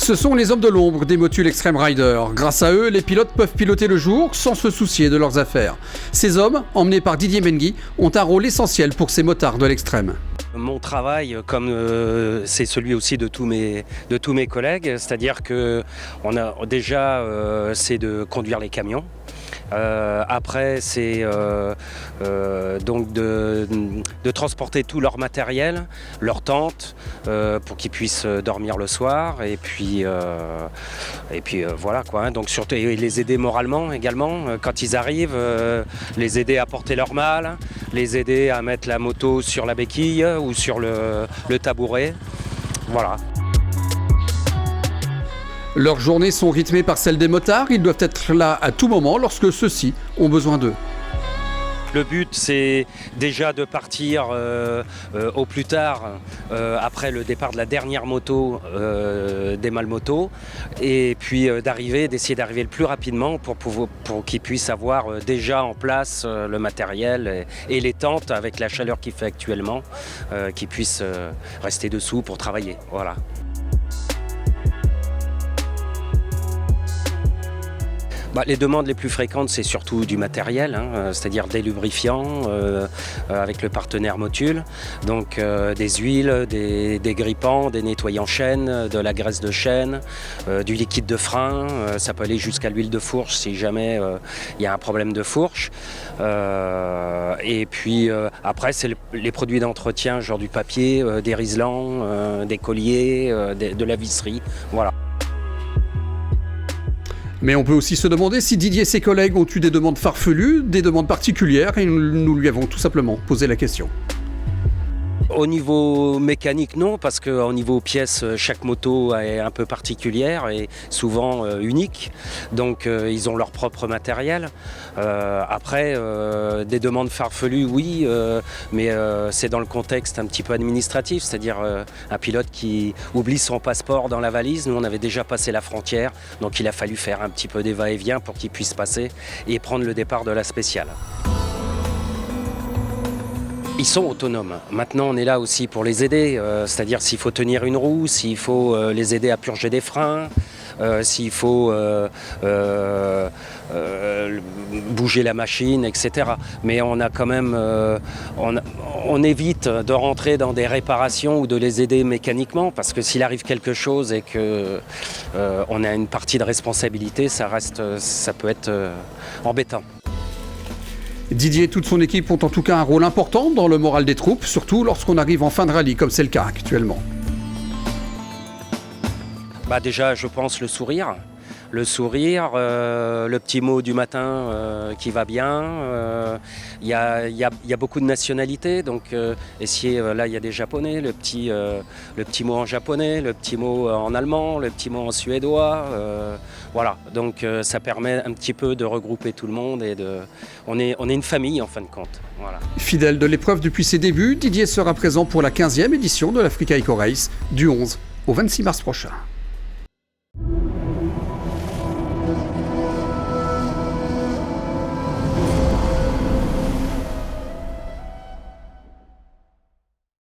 Ce sont les hommes de l'ombre des motules Extreme Rider. Grâce à eux, les pilotes peuvent piloter le jour sans se soucier de leurs affaires. Ces hommes, emmenés par Didier Menguy, ont un rôle essentiel pour ces motards de l'extrême. Mon travail, comme c'est celui aussi de tous mes collègues, c'est-à-dire que on a déjà c'est de conduire les camions. Après, c'est donc de transporter tout leur matériel, leur tente, pour qu'ils puissent dormir le soir. Et puis voilà quoi. Donc surtout et les aider moralement également quand ils arrivent, les aider à porter leur malle, les aider à mettre la moto sur la béquille ou sur le tabouret. Voilà. Leurs journées sont rythmées par celles des motards. Ils doivent être là à tout moment lorsque ceux-ci ont besoin d'eux. Le but, c'est déjà de partir au plus tard, après le départ de la dernière moto des Malmotos, et puis d'essayer d'arriver le plus rapidement pour qu'ils puissent avoir déjà en place le matériel et les tentes avec la chaleur qu'il fait actuellement, qu'ils puissent rester dessous pour travailler. Voilà. Les demandes les plus fréquentes, c'est surtout du matériel, c'est-à-dire des lubrifiants avec le partenaire Motul, donc des huiles, des grippants, des nettoyants chaînes, de la graisse de chêne, du liquide de frein, ça peut aller jusqu'à l'huile de fourche si jamais il y a un problème de fourche. Et puis après, c'est les produits d'entretien, genre du papier, des riselants, des colliers, de la visserie, voilà. Mais on peut aussi se demander si Didier et ses collègues ont eu des demandes farfelues, des demandes particulières, et nous lui avons tout simplement posé la question. Au niveau mécanique, non, parce qu'au niveau pièces, chaque moto est un peu particulière et souvent unique. Donc ils ont leur propre matériel. Après, des demandes farfelues, oui, mais c'est dans le contexte un petit peu administratif, c'est-à-dire un pilote qui oublie son passeport dans la valise. Nous, on avait déjà passé la frontière, donc il a fallu faire un petit peu des va-et-vient pour qu'il puisse passer et prendre le départ de la spéciale. Ils sont autonomes. Maintenant, on est là aussi pour les aider, c'est-à-dire s'il faut tenir une roue, s'il faut les aider à purger des freins, s'il faut bouger la machine, etc. Mais on a quand même, on évite de rentrer dans des réparations ou de les aider mécaniquement, parce que s'il arrive quelque chose et que on a une partie de responsabilité, ça peut être embêtant. Didier et toute son équipe ont en tout cas un rôle important dans le moral des troupes, surtout lorsqu'on arrive en fin de rallye, comme c'est le cas actuellement. Déjà, je pense le sourire. Le sourire, le petit mot du matin qui va bien. Il y a beaucoup de nationalités, donc là il y a des Japonais, le petit mot en japonais, le petit mot en allemand, le petit mot en suédois. Voilà, donc ça permet un petit peu de regrouper tout le monde et on est une famille en fin de compte. Voilà. Fidèle de l'épreuve depuis ses débuts, Didier sera présent pour la 15e édition de l'Africa Eco Race du 11 au 26 mars prochain.